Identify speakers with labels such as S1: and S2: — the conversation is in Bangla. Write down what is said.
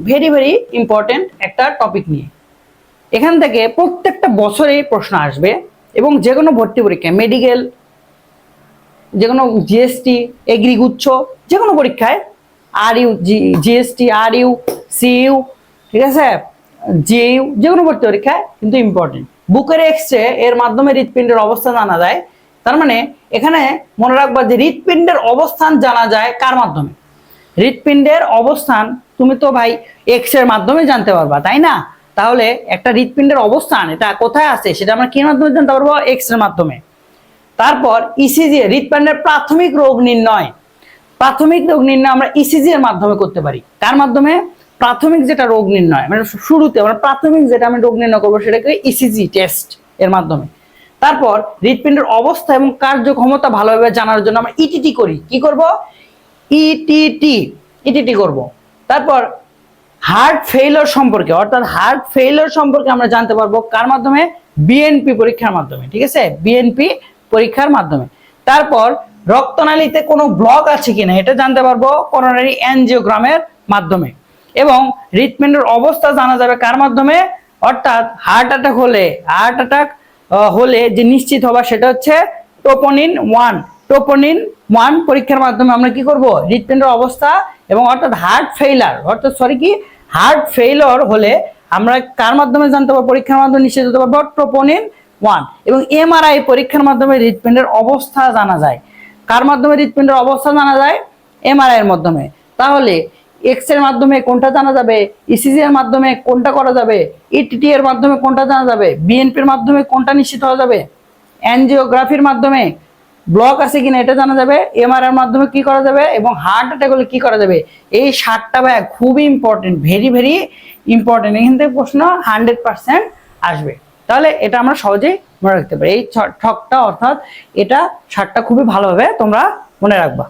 S1: ভেরি ভেরি ইম্পর্টেন্ট একটা টপিক নিয়ে। এখান থেকে প্রত্যেকটা বছরেই প্রশ্ন আসবে এবং যে কোনো ভর্তি পরীক্ষায়, মেডিকেল, যে কোনো জিএসটি, এগ্রিগুচ্ছ, যে কোনো পরীক্ষায়, R U GST, R U, CU, ঠিক আছে, জিইউ, যে কোনো ভর্তি পরীক্ষায় কিন্তু ইম্পর্টেন্ট। বুকের এক্সরে এর মাধ্যমে হৃৎপিণ্ডের অবস্থান জানা যায়। তার মানে এখানে মনে রাখবা যে হৃৎপিণ্ডের অবস্থান জানা যায় কার মাধ্যমে? হৃৎপিণ্ডের অবস্থান তুমি তো ভাই এক্স এর মাধ্যমে জানতে পারবা, তাই না? তাহলে একটা হৃৎপিণ্ডের অবস্থান এটা কোথায় আছে সেটা আমরা কি মাধ্যমে জানতে পারবো? এক্স এর মাধ্যমে। তারপর ইসিজি, হৃৎপিণ্ডের প্রাথমিক রোগ নির্ণয়। প্রাথমিক রোগ নির্ণয় আমরা ইসিজি এর মাধ্যমে করতে পারি। কার মাধ্যমে? প্রাথমিক যেটা রোগ নির্ণয়, মানে শুরুতে আমরা প্রাথমিক যেটা আমি রোগ নির্ণয় করবো সেটাকে ইসিজি টেস্ট এর মাধ্যমে। তারপর হৃৎপিণ্ডের অবস্থা এবং কার্যক্ষমতা ভালোভাবে জানার জন্য আমরা ইটিটি করি। কি করব? ইটিটি করব। তারপর হার্ট ফেইলিওর সম্পর্কে, অর্থাৎ হার্ট ফেইলিওর সম্পর্কে আমরা জানতে পারবো কার মাধ্যমে? বিএনপি পরীক্ষার মাধ্যমে, ঠিক আছে, বিএনপি পরীক্ষার মাধ্যমে। তারপর রক্তনালীতে কোনো ব্লক আছে কিনা এটা জানতে পারবো করোনারি অ্যানজিওগ্রামের মাধ্যমে। এবং হৃৎপিণ্ডের অবস্থা জানা যাবে কার মাধ্যমে? অর্থাৎ হার্ট অ্যাটাক হলে যে নিশ্চিত হবা সেটা হচ্ছে টোপোনিন 1। টোপোনিন 1 পরীক্ষার মাধ্যমে আমরা কি করব? হৃৎপিণ্ডের অবস্থা এবং অর্থাৎ হার্ট ফেইলিওর হলে আমরা কার মাধ্যমে জানতে পারবো? পরীক্ষার মাধ্যমে নিশ্চিত হতে পারবো টোপোনিন 1। এবং এমআরআই পরীক্ষার মাধ্যমে হৃৎপিণ্ডের অবস্থা জানা যায়। কার মাধ্যমে হৃৎপিণ্ডের অবস্থা জানা যায়? এমআরআই এর মাধ্যমে। তাহলে এক্স এর মাধ্যমে কোনটা জানা যাবে? ইসিজি এর মাধ্যমে কোনটা করা যাবে? ইটিটি এর মাধ্যমে কোনটা জানা যাবে? বিএনপি এর মাধ্যমে কোনটা নিশ্চিত হওয়া যাবে? অ্যানজিওগ্রাফির মাধ্যমে ব্লক আছে কিনা এটা জানা যাবে। এমআরআই এর মাধ্যমে কি করা যাবে? এবং হার্ট অ্যাটাক হলে কি করা যাবে? এই 7টা ভাই খুবই ইম্পর্টেন্ট, ভেরি ভেরি ইম্পর্টেন্ট। এখান থেকে প্রশ্ন 100% আসবে। তাহলে এটা আমরা সহজেই মনে রাখতে পারি। এই ছকটা অর্থাৎ এটা 7টা খুবই ভালোভাবে তোমরা মনে রাখবা।